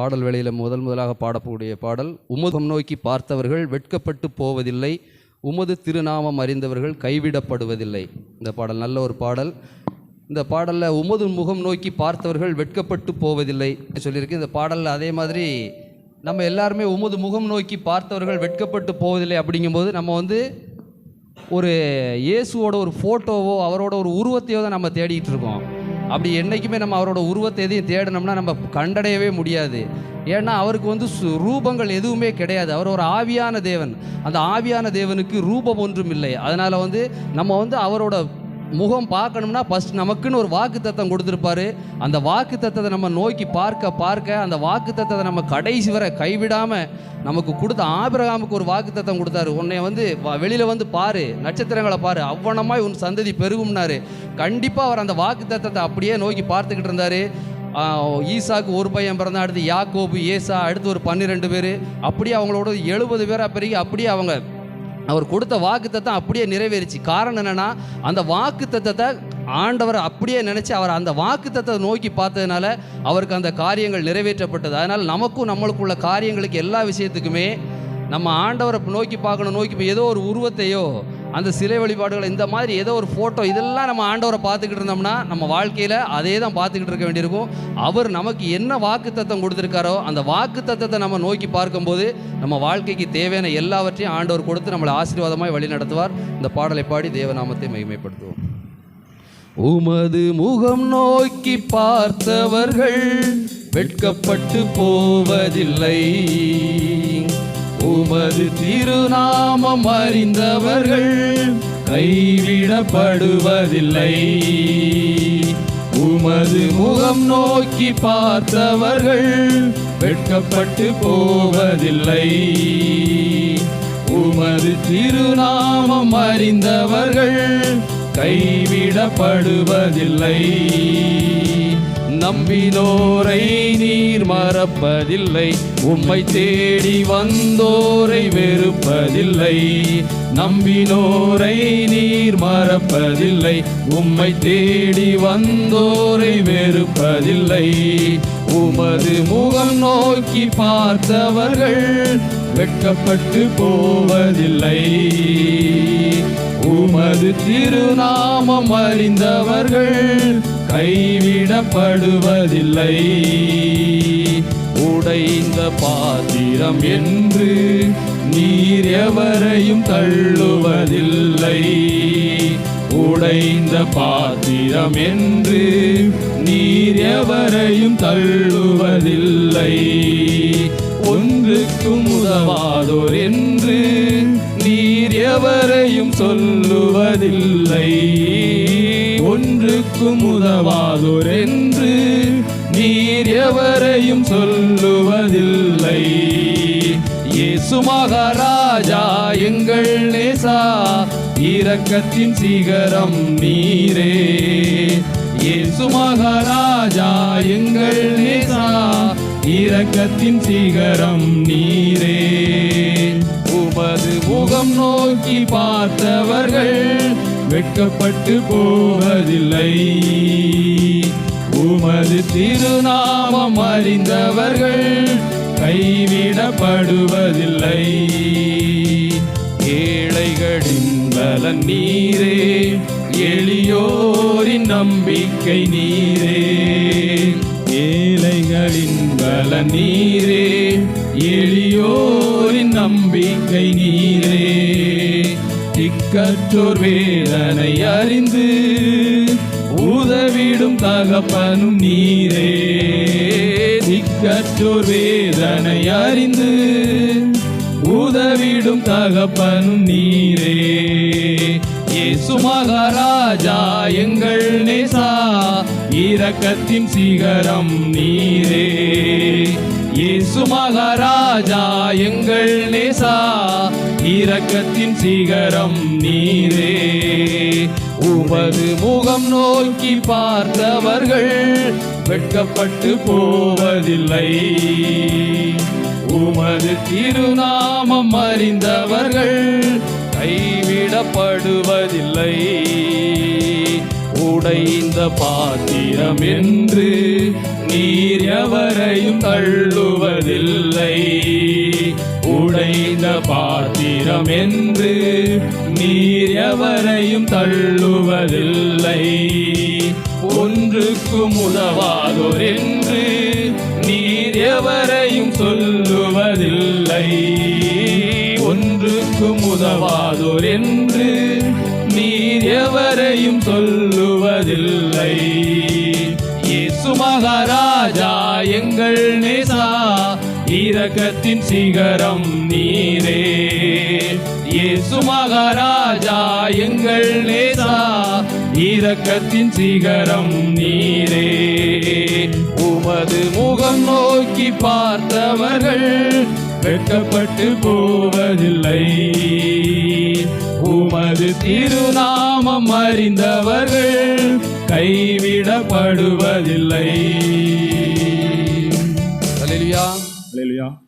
பாடல் வேளையில் முதலாக பாடக்கூடிய பாடல், உமதும் நோக்கி பார்த்தவர்கள் வெட்கப்பட்டு போவதில்லை, உமது திருநாமம் அறிந்தவர்கள் கைவிடப்படுவதில்லை. இந்த பாடல் நல்ல ஒரு பாடல். இந்த பாடலில் உமது முகம் நோக்கி பார்த்தவர்கள் வெட்கப்பட்டு போவதில்லை சொல்லியிருக்கு. இந்த பாடலில் அதே மாதிரி நம்ம எல்லாருமே உமது முகம் நோக்கி பார்த்தவர்கள் வெட்கப்பட்டு போவதில்லை அப்படிங்கும்போது நம்ம ஒரு இயேசுவோட ஒரு ஃபோட்டோவோ அவரோட ஒரு உருவத்தையோ தான் நம்ம தேடிக்கிட்டு இருக்கோம். அப்படி என்றைக்குமே நம்ம அவரோட உருவத்தை எதையும் தேடினோம்னா நம்ம கண்டடையவே முடியாது. ஏன்னா அவருக்கு ரூபங்கள் எதுவுமே கிடையாது. அவர் ஒரு ஆவியான தேவன். அந்த ஆவியான தேவனுக்கு ரூபம் ஒன்றும் இல்லை. அதனால் நம்ம அவரோட முகம் பார்க்கணும்னா ஃபஸ்ட் நமக்குன்னு ஒரு வாக்கு தத்தம் கொடுத்துருப்பாரு. அந்த வாக்கு தத்தத்தை நம்ம நோக்கி பார்க்க அந்த வாக்கு தத்தத்தை நம்ம கடைசி வரை கைவிடாமல் நமக்கு கொடுத்த ஆபிரகாமுக்கு ஒரு வாக்கு தத்தம் கொடுத்தாரு. உன்னை வெளியில் பாரு, நட்சத்திரங்களை பாரு, அவ்வளமாய் உன் சந்ததி பெருகும்னாரு. கண்டிப்பாக அவர் அந்த வாக்கு தத்தத்தை அப்படியே நோக்கி பார்த்துக்கிட்டு இருந்தார். ஈசாக்கு ஒரு பையன் பிறந்தா, அடுத்து யாக்கோபு, ஏசா, அடுத்து ஒரு 12 பேர், அப்படியே அவங்களோட 70 பேராக பெருகி அப்படியே அவர் கொடுத்த வாக்கு தத்தம் அப்படியே நிறைவேறிச்சு. காரணம் என்னென்னா, அந்த வாக்கு தத்தத்தை ஆண்டவர் அப்படியே நினச்சி அவர் அந்த வாக்கு தத்தத்தை நோக்கி பார்த்ததுனால அவருக்கு அந்த காரியங்கள் நிறைவேற்றப்பட்டது. அதனால் நம்மளுக்குள்ள காரியங்களுக்கு எல்லா விஷயத்துக்குமே நம்ம ஆண்டவரை நோக்கி பார்க்கணும். ஏதோ ஒரு உருவத்தையோ அந்த சிலை வழிபாடுகளை இந்த மாதிரி ஏதோ ஒரு ஃபோட்டோ இதெல்லாம் நம்ம ஆண்டவரை பார்த்துக்கிட்டு இருந்தோம்னா நம்ம வாழ்க்கையில் அதே தான் பார்த்துக்கிட்டு இருக்க வேண்டியிருக்கும். அவர் நமக்கு என்ன வாக்கு தத்தம் கொடுத்துருக்காரோ அந்த வாக்கு தத்தத்தை நம்ம நோக்கி பார்க்கும்போது நம்ம வாழ்க்கைக்கு தேவையான எல்லாவற்றையும் ஆண்டவர் கொடுத்து நம்மளை ஆசீர்வாதமாய் வழி நடத்துவார். இந்த பாடலை பாடி தேவநாமத்தை மகிமைப்படுத்துவோம். உமது முகம் நோக்கி பார்த்தவர்கள் வெட்கப்பட்டு போவதில்லை, உமது திருநாமம் அறிந்தவர்கள் கைவிடப்படுவதில்லை. உமது முகம் நோக்கி பார்த்தவர்கள் வெட்கப்பட்டு போவதில்லை, உமது திருநாமம் அறிந்தவர்கள் கைவிடப்படுவதில்லை. நம்பினோரை நீர் மறப்பதில்லை, உம்மை தேடி வந்தோரை வெறுப்பதில்லை. நம்பினோரை நீர் மறப்பதில்லை, உம்மை தேடி வந்தோரை வெறுப்பதில்லை. உமது முகம் நோக்கி பார்த்தவர்கள் வெட்கப்பட்டு போவதில்லை, உமது திருநாமம் அறிந்தவர்கள் கைவிடப்படுவதில்லை. உடைந்த பாத்திரம் என்று நீர் எவரையும் தள்ளுவதில்லை, உடைந்த பாத்திரம் என்று நீர் எவரையும் தள்ளுவதில்லை. ஒன்றுக்கும் உதவாதோர் என்று நீர் எவரையும் சொல்லுவதில்லை, ஒன்றுக்கும் உதவாதோர் என்று நீர் எவரையும் சொல்லுவதில்லை. இயேசு மகாராஜா எங்கள் நேசா, இரக்கத்தின் சிகரம் நீரே. இயேசு மகாராஜா எங்கள் நேசா, இரக்கத்தின் சிகரம் நீரே. உமது முகம் நோக்கி பார்த்தவர்கள் வெட்கப்பட்டு போவதில்லை, உமது திருநாமம் அறிந்தவர்கள் கைவிடப்படுவதில்லை. ஏழைகளின் பலன் நீரே, எளியோரின் நம்பிக்கை நீரே. ஏழைகளின் பலன் நீரே, எளியோரின் நம்பிக்கை நீரே. திக்கற்றோர் வேதனை அறிந்து உதவிடும் தகப்பனும் நீரே. திக்கற்றோர் வேதனை அறிந்து உதவிடும் தகப்பனும் நீரே. இயேசு மகாராஜா எங்கள் நேசா, இரக்கத்தின் சிகரம் நீரே. இயேசு மகாராஜா எங்கள் நேசா, இரக்கத்தின் சிகரம் நீரே. உமது முகம் நோக்கி பார்த்தவர்கள் வெட்கப்பட்டு போவதில்லை, உமது திருநாமம் அறிந்தவர்கள் கைவிடப்படுவதில்லை. உடைந்த பாத்திரம் என்று நீர் எவரையும் தள்ளுவதில்லை. உடைந்த பாத்திரம் என்று நீர் எவரையும் தள்ளுவதில்லை. ஒன்றுக்கும் உதவாதோர் என்று நீர் எவரையும் சொல்லுவதில்லை. ஒன்றுக்கும் உதவாதோர் என்று நீர் எவரையும் சொல்லுவதில்லை. இயேசு மகாராஜா எங்கள் நேசா, இரக்கத்தின் சிகரம் நீரே. இயேசு மகாராஜா எங்கள் நேசா, இரக்கத்தின் சிகரம் நீரே. உமது முகம் நோக்கி பார்த்தவர்கள் வெட்கப்பட்டு போவதில்லை. உமது திருநாமம் அறிந்தவர்கள் கைவிடப்படுவதில்லை. அல்லேலூயா. அல்லேலூயா.